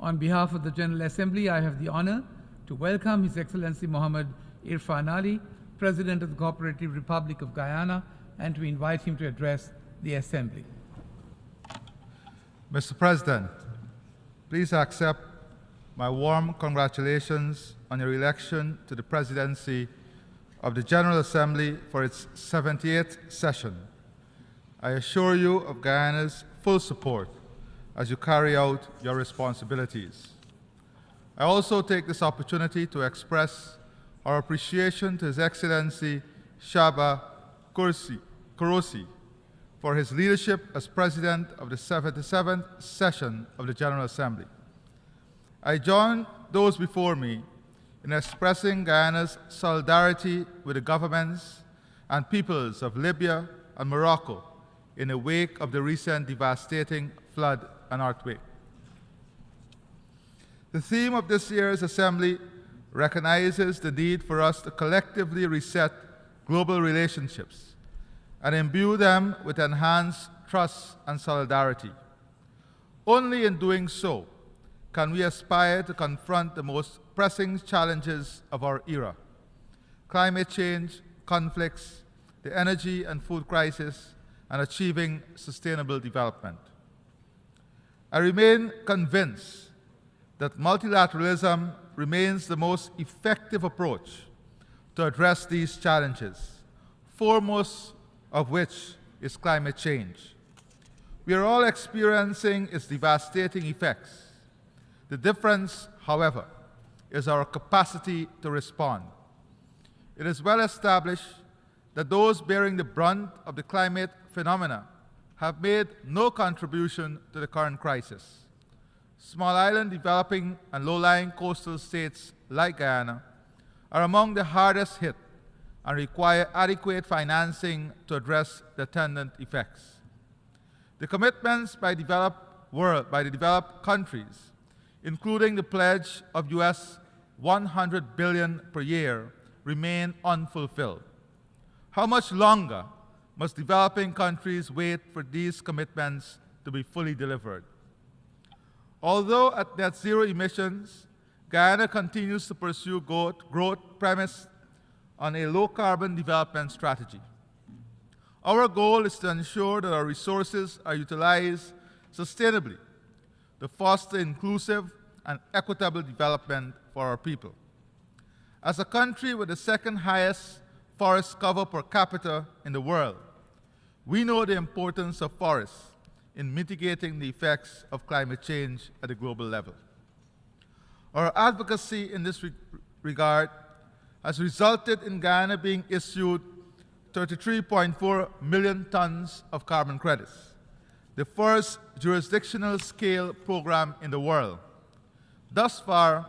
On behalf of the General Assembly, I have the honor to welcome His Excellency Mohammed Irfaan Ali, President of the Cooperative Republic of Guyana, and to invite him to address the Assembly. Mr. President, please accept my warm congratulations on your election to the presidency of the General Assembly for its 78th session. I assure you of Guyana's full support as you carry out your responsibilities. I also take this opportunity to express our appreciation to His Excellency Shaba Kurosi for his leadership as President of the 77th session of the General Assembly. I join those before me in expressing Guyana's solidarity with the governments and peoples of Libya and Morocco in the wake of the recent devastating flood and earthquake. The theme of this year's Assembly recognizes the need for us to collectively reset global relationships and imbue them with enhanced trust and solidarity. Only in doing so can we aspire to confront the most pressing challenges of our era: climate change, conflicts, the energy and food crisis, and achieving sustainable development. I remain convinced that multilateralism remains the most effective approach to address these challenges, foremost of which is climate change. We are all experiencing its devastating effects. The difference, however, is our capacity to respond. It is well established that those bearing the brunt of the climate phenomena have made no contribution to the current crisis. Small island developing and low-lying coastal states like Guyana are among the hardest hit and require adequate financing to address the attendant effects. The commitments by the developed countries, including the pledge of US $100 billion per year, remain unfulfilled. How much longer must developing countries wait for these commitments to be fully delivered? Although at net zero emissions, Guyana continues to pursue growth premised on a low-carbon development strategy. Our goal is to ensure that our resources are utilized sustainably to foster inclusive and equitable development for our people. As a country with the second highest forest cover per capita in the world, we know the importance of forests in mitigating the effects of climate change at a global level. Our advocacy in this regard has resulted in Guyana being issued 33.4 million tons of carbon credits, the first jurisdictional scale program in the world. Thus far,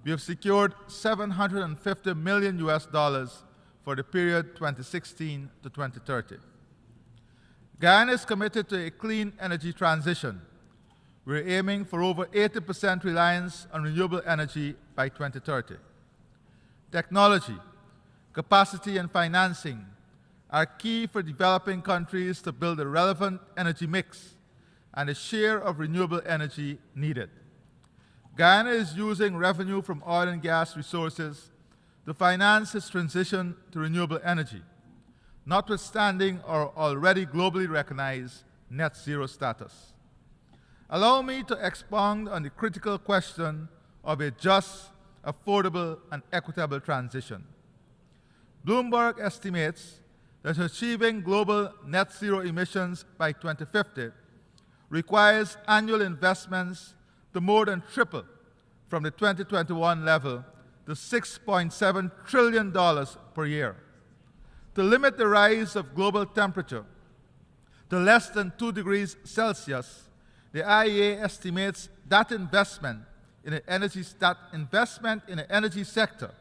we have secured $750 million for the period 2016 to 2030. Guyana is committed to a clean energy transition. We're aiming for over 80% reliance on renewable energy by 2030. Technology, capacity, and financing are key for developing countries to build a relevant energy mix and a share of renewable energy needed. Guyana is using revenue from oil and gas resources to finance its transition to renewable energy, notwithstanding our already globally recognized net zero status. Allow me to expound on the critical question of a just, affordable, and equitable transition. Bloomberg estimates that achieving global net zero emissions by 2050 requires annual investments to more than triple from the 2021 level to $6.7 trillion per year. To limit the rise of global temperature to less than 2 degrees Celsius, the IEA estimates that investment in the energy sector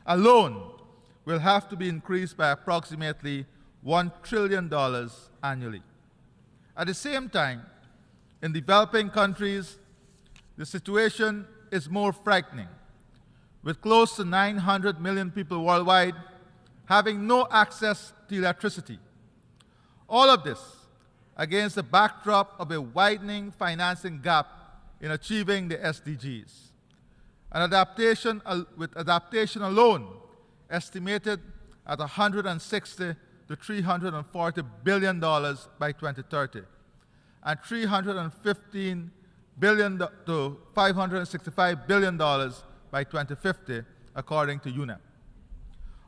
alone will have to be increased by approximately $1 trillion annually. At the same time, in developing countries, the situation is more frightening, with close to 900 million people worldwide having no access to electricity. All of this against the backdrop of a widening financing gap in achieving the SDGs. With adaptation alone estimated at $160 to $340 billion by 2030, and $315 billion to $565 billion by 2050, according to UNEP.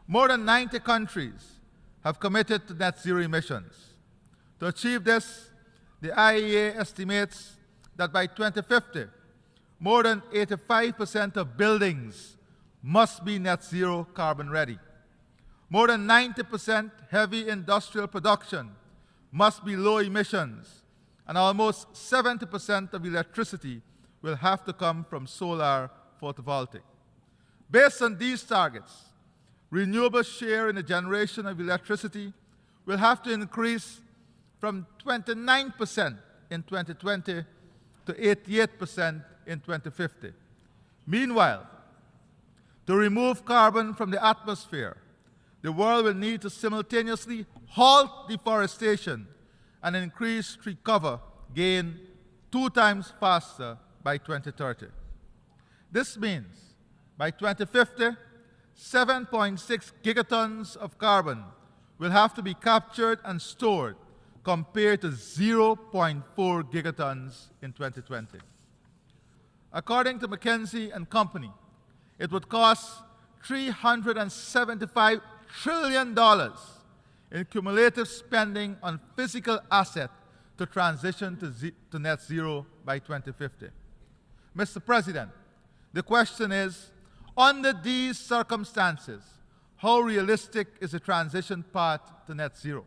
More than 90 countries have committed to net zero emissions. To achieve this, the IEA estimates that by 2050, more than 85% of buildings must be net zero carbon ready. More than 90% heavy industrial production must be low emissions, and almost 70% of electricity will have to come from solar photovoltaic. Based on these targets, renewable share in the generation of electricity will have to increase from 29% in 2020 to 88% in 2050. Meanwhile, to remove carbon from the atmosphere, the world will need to simultaneously halt deforestation and increase tree cover gain 2 times faster by 2030. This means by 2050, 7.6 gigatons of carbon will have to be captured and stored compared to 0.4 gigatons in 2020. According to McKinsey and Company, it would cost $375 trillion in cumulative spending on physical assets to transition to net zero by 2050. Mr. President, the question is, under these circumstances, how realistic is the transition path to net zero?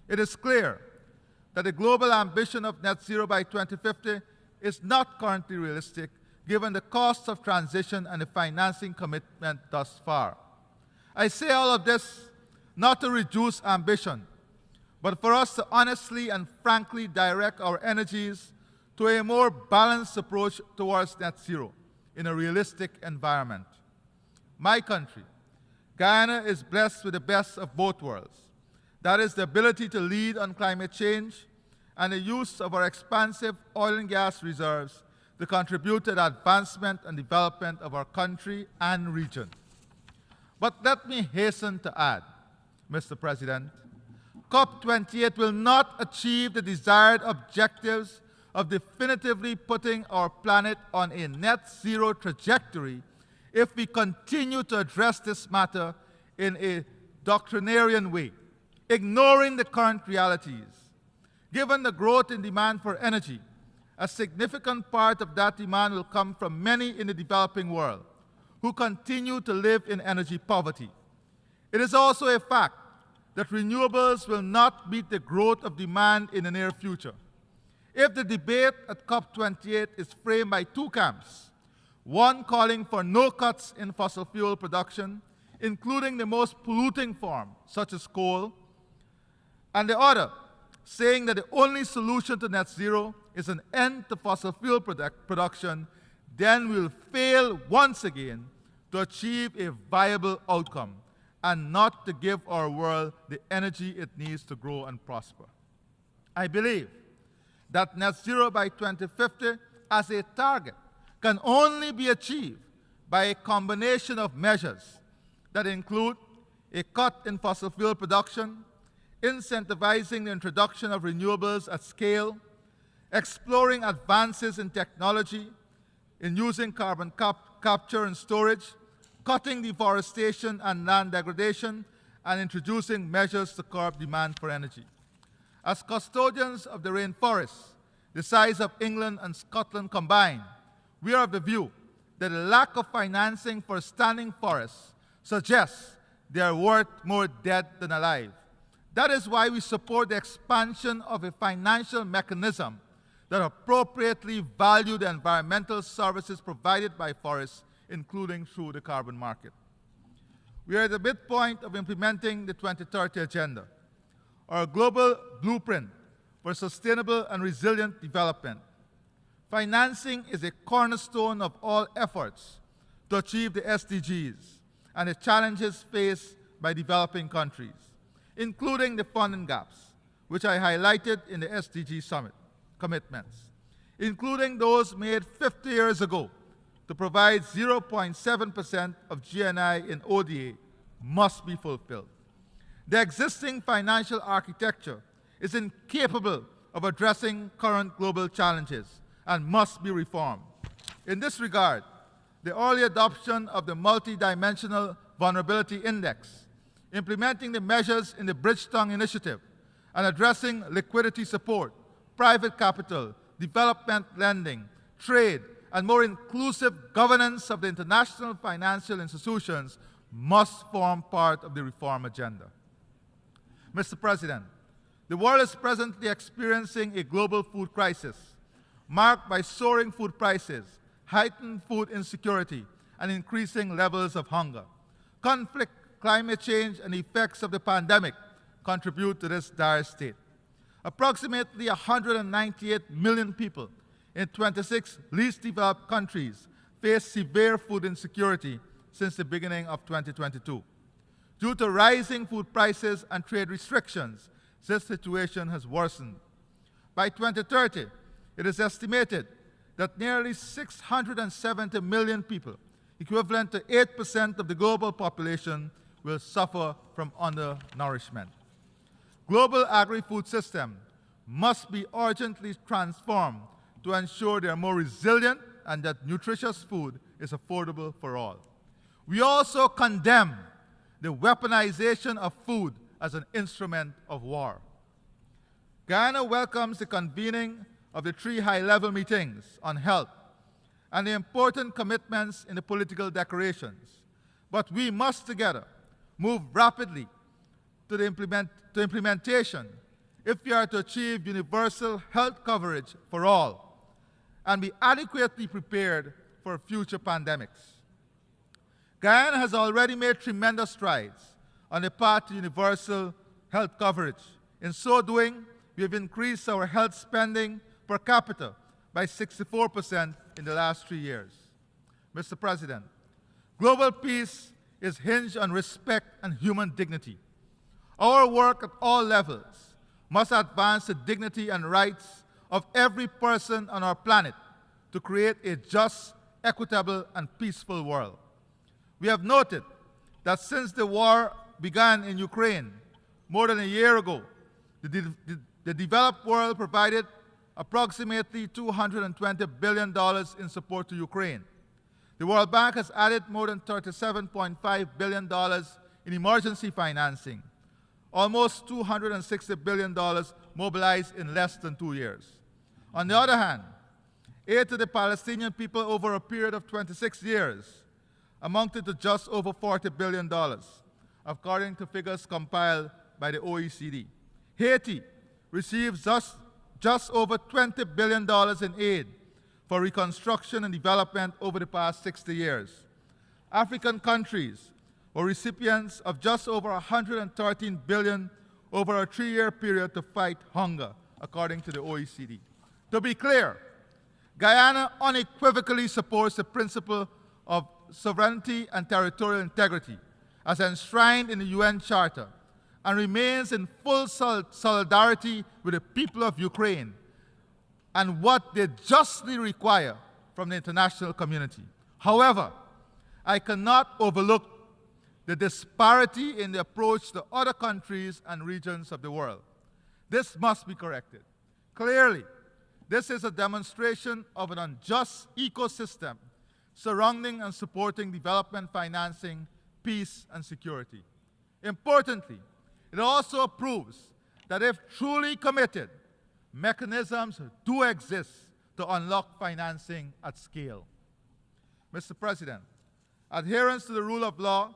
It is clear that the global ambition of net zero by 2050 is not currently realistic given the costs of transition and the financing commitment thus far. I say all of this not to reduce ambition, but for us to honestly and frankly direct our energies to a more balanced approach towards net zero in a realistic environment. My country, Guyana, is blessed with the best of both worlds. That is the ability to lead on climate change and the use of our expansive oil and gas reserves to contribute to the advancement and development of our country and region. But let me hasten to add, Mr. President, COP28 will not achieve the desired objectives of definitively putting our planet on a net zero trajectory if we continue to address this matter in a doctrinarian way, ignoring the current realities. Given the growth in demand for energy, a significant part of that demand will come from many in the developing world who continue to live in energy poverty. It is also a fact that renewables will not meet the growth of demand in the near future. If the debate at COP28 is framed by 2 camps, one calling for no cuts in fossil fuel production, including the most polluting form, such as coal, and the other saying that the only solution to net zero is an end to fossil fuel production, then we'll fail once again to achieve a viable outcome and not to give our world the energy it needs to grow and prosper. I believe that net zero by 2050 as a target can only be achieved by a combination of measures that include a cut in fossil fuel production, incentivizing the introduction of renewables at scale, exploring advances in technology, in using carbon capture and storage, cutting deforestation and land degradation, and introducing measures to curb demand for energy. As custodians of the rainforests, the size of England and Scotland combined, we are of the view that the lack of financing for standing forests suggests they are worth more dead than alive. That is why we support the expansion of a financial mechanism that appropriately value the environmental services provided by forests, including through the carbon market. We are at the midpoint of implementing the 2030 Agenda, our global blueprint for sustainable and resilient development. Financing is a cornerstone of all efforts to achieve the SDGs and the challenges faced by developing countries, including the funding gaps, which I highlighted in the SDG Summit commitments. including those made 50 years ago to provide 0.7% of GNI in ODA, must be fulfilled. The existing financial architecture is incapable of addressing current global challenges and must be reformed. In this regard, the early adoption of the Multidimensional Vulnerability Index, implementing the measures in the Bridgetown Initiative, and addressing liquidity support, private capital, development lending, trade, and more inclusive governance of the international financial institutions must form part of the reform agenda. Mr. President, the world is presently experiencing a global food crisis marked by soaring food prices, heightened food insecurity, and increasing levels of hunger. Conflict, climate change, and the effects of the pandemic contribute to this dire state. Approximately 198 million people in 26 least developed countries face severe food insecurity since the beginning of 2022. Due to rising food prices and trade restrictions, this situation has worsened. By 2030, it is estimated that nearly 670 million people, equivalent to 8% of the global population, will suffer from undernourishment. Global agri-food systems must be urgently transformed to ensure they are more resilient and that nutritious food is affordable for all. We also condemn the weaponization of food as an instrument of war. Guyana welcomes the convening of the 3 high-level meetings on health and the important commitments in the political declarations. But we must together move rapidly to the implementation if we are to achieve universal health coverage for all and be adequately prepared for future pandemics. Guyana has already made tremendous strides on the path to universal health coverage. In so doing, we have increased our health spending per capita by 64% in the last 3 years. Mr. President, global peace is hinged on respect and human dignity. Our work at all levels must advance the dignity and rights of every person on our planet to create a just, equitable, and peaceful world. We have noted that since the war began in Ukraine more than a year ago, the developed world provided approximately $220 billion in support to Ukraine. The World Bank has added more than $37.5 billion in emergency financing, almost $260 billion mobilized in less than 2 years. On the other hand, aid to the Palestinian people over a period of 26 years amounted to just over $40 billion, according to figures compiled by the OECD. Haiti receives just over $20 billion in aid for reconstruction and development over the past 60 years. African countries were recipients of just over $113 billion over a 3-year period to fight hunger, according to the OECD. To be clear, Guyana unequivocally supports the principle of sovereignty and territorial integrity as enshrined in the UN Charter and remains in full solidarity with the people of Ukraine and what they justly require from the international community. However, I cannot overlook the disparity in the approach to other countries and regions of the world. This must be corrected. Clearly, this is a demonstration of an unjust ecosystem surrounding and supporting development financing, peace, and security. Importantly, it also proves that if truly committed, mechanisms do exist to unlock financing at scale. Mr. President, adherence to the rule of law,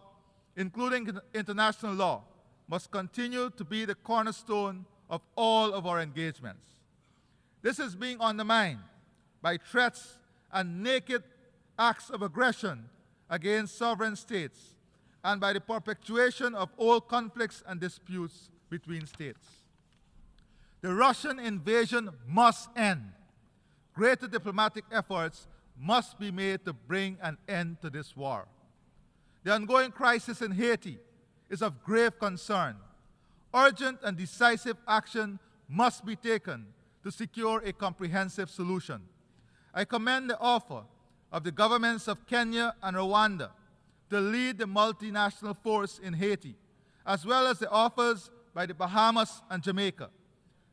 including international law, must continue to be the cornerstone of all of our engagements. This is being undermined by threats and naked acts of aggression against sovereign states and by the perpetuation of old conflicts and disputes between states. The Russian invasion must end. Greater diplomatic efforts must be made to bring an end to this war. The ongoing crisis in Haiti is of grave concern. Urgent and decisive action must be taken to secure a comprehensive solution. I commend the offer of the governments of Kenya and Rwanda to lead the multinational force in Haiti, as well as the offers by the Bahamas and Jamaica.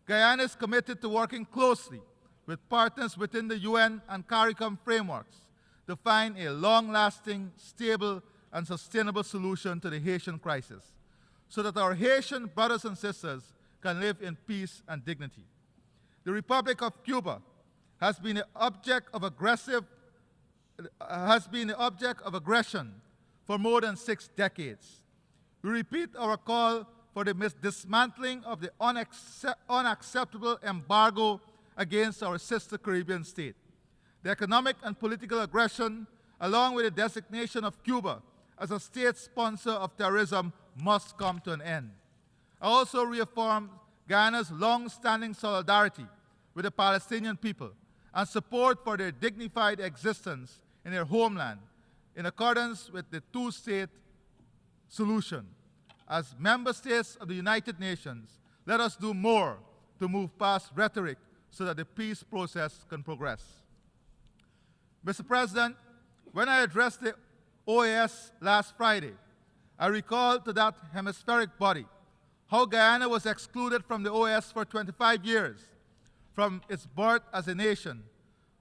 Guyana is committed to working closely with partners within the UN and CARICOM frameworks to find a long-lasting, stable, and sustainable solution to the Haitian crisis, so that our Haitian brothers and sisters can live in peace and dignity. The Republic of Cuba has been the object of aggression for more than 6 decades. We repeat our call for the dismantling of the unacceptable embargo against our sister Caribbean state. The economic and political aggression, along with the designation of Cuba as a state sponsor of terrorism, must come to an end. I also reaffirm Guyana's long-standing solidarity with the Palestinian people and support for their dignified existence in their homeland in accordance with the two-state solution. As member states of the United Nations, let us do more to move past rhetoric so that the peace process can progress. Mr. President, when I addressed the OAS last Friday, I recalled to that hemispheric body how Guyana was excluded from the OAS for 25 years from its birth as a nation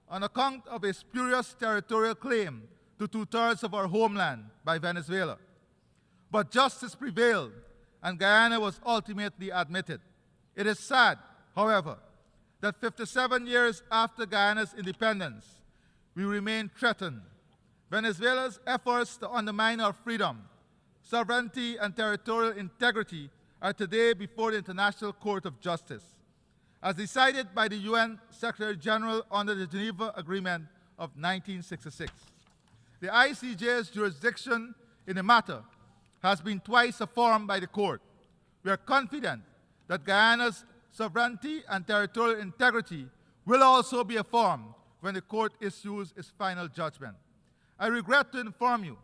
on account of a spurious territorial claim to 2/3 of our homeland by Venezuela. But justice prevailed, and Guyana was ultimately admitted. It is sad, however, that 57 years after Guyana's independence, we remain threatened. Venezuela's efforts to undermine our freedom, sovereignty, and territorial integrity are today before the International Court of Justice, as decided by the UN Secretary General under the Geneva Agreement of 1966. The ICJ's jurisdiction in the matter has been twice affirmed by the court. We are confident that Guyana's sovereignty and territorial integrity will also be affirmed when the court issues its final judgment. I regret to inform you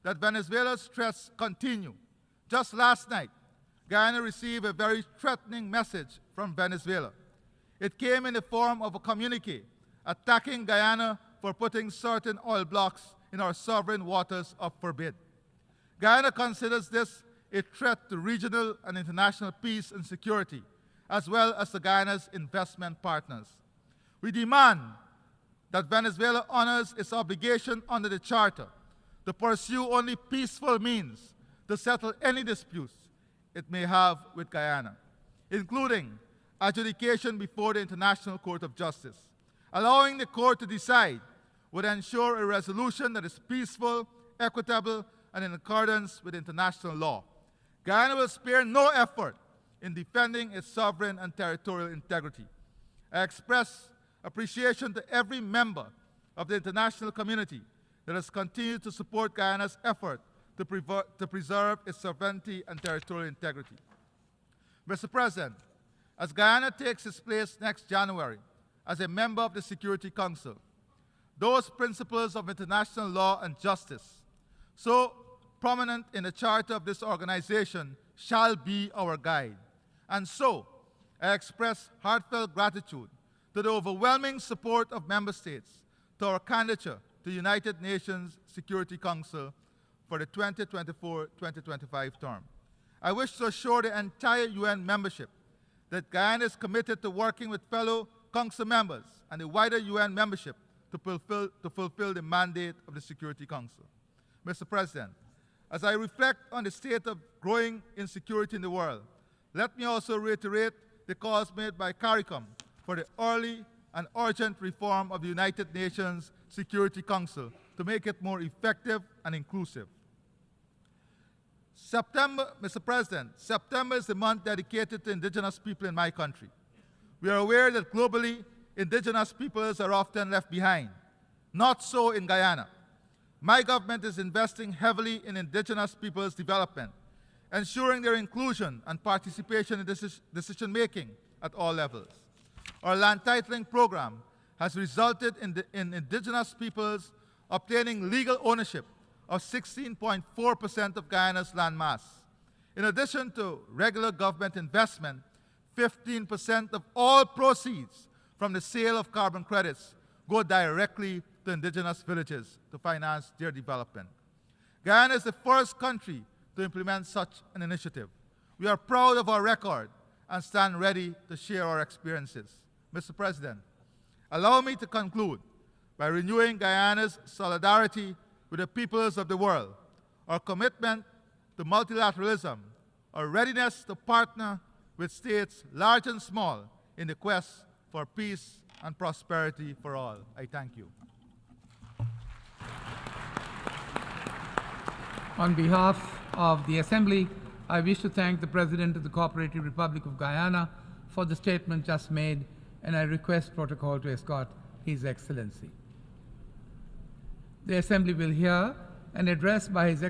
that Venezuela's threats continue. Just last night, Guyana received a very threatening message from Venezuela. It came in the form of a communique attacking Guyana for putting certain oil blocks in our sovereign waters of forbid. Guyana considers this a threat to regional and international peace and security, as well as to Guyana's investment partners. We demand that Venezuela honors its obligation under the Charter to pursue only peaceful means to settle any disputes it may have with Guyana, including adjudication before the International Court of Justice. Allowing the court to decide would ensure a resolution that is peaceful, equitable, and in accordance with international law. Guyana will spare no effort in defending its sovereign and territorial integrity. I express appreciation to every member of the international community that has continued to support Guyana's effort to preserve its sovereignty and territorial integrity. Mr. President, as Guyana takes its place next January as a member of the Security Council, those principles of international law and justice, so prominent in the charter of this organization, shall be our guide. And so, I express heartfelt gratitude to the overwhelming support of member states to our candidature to the United Nations Security Council for the 2024-2025 term. I wish to assure the entire UN membership that Guyana is committed to working with fellow Council members and the wider UN membership to fulfill the mandate of the Security Council. Mr. President, as I reflect on the state of growing insecurity in the world, let me also reiterate the calls made by CARICOM for the early and urgent reform of the United Nations Security Council to make it more effective and inclusive. Mr. President, September is the month dedicated to indigenous people in my country. We are aware that globally, indigenous peoples are often left behind. Not so in Guyana. My government is investing heavily in indigenous peoples' development, ensuring their inclusion and participation in decision-making at all levels. Our land titling program has resulted in indigenous peoples obtaining legal ownership of 16.4% of Guyana's land mass. In addition to regular government investment, 15% of all proceeds from the sale of carbon credits go directly to indigenous villages to finance their development. Guyana is the first country to implement such an initiative. We are proud of our record and stand ready to share our experiences. Mr. President, allow me to conclude by renewing Guyana's solidarity with the peoples of the world, our commitment to multilateralism, our readiness to partner with states large and small in the quest for peace and prosperity for all. I thank you. On behalf of the Assembly, I wish to thank the President of the Cooperative Republic of Guyana for the statement just made, and I request protocol to escort His Excellency. The Assembly will hear an address by His Excellency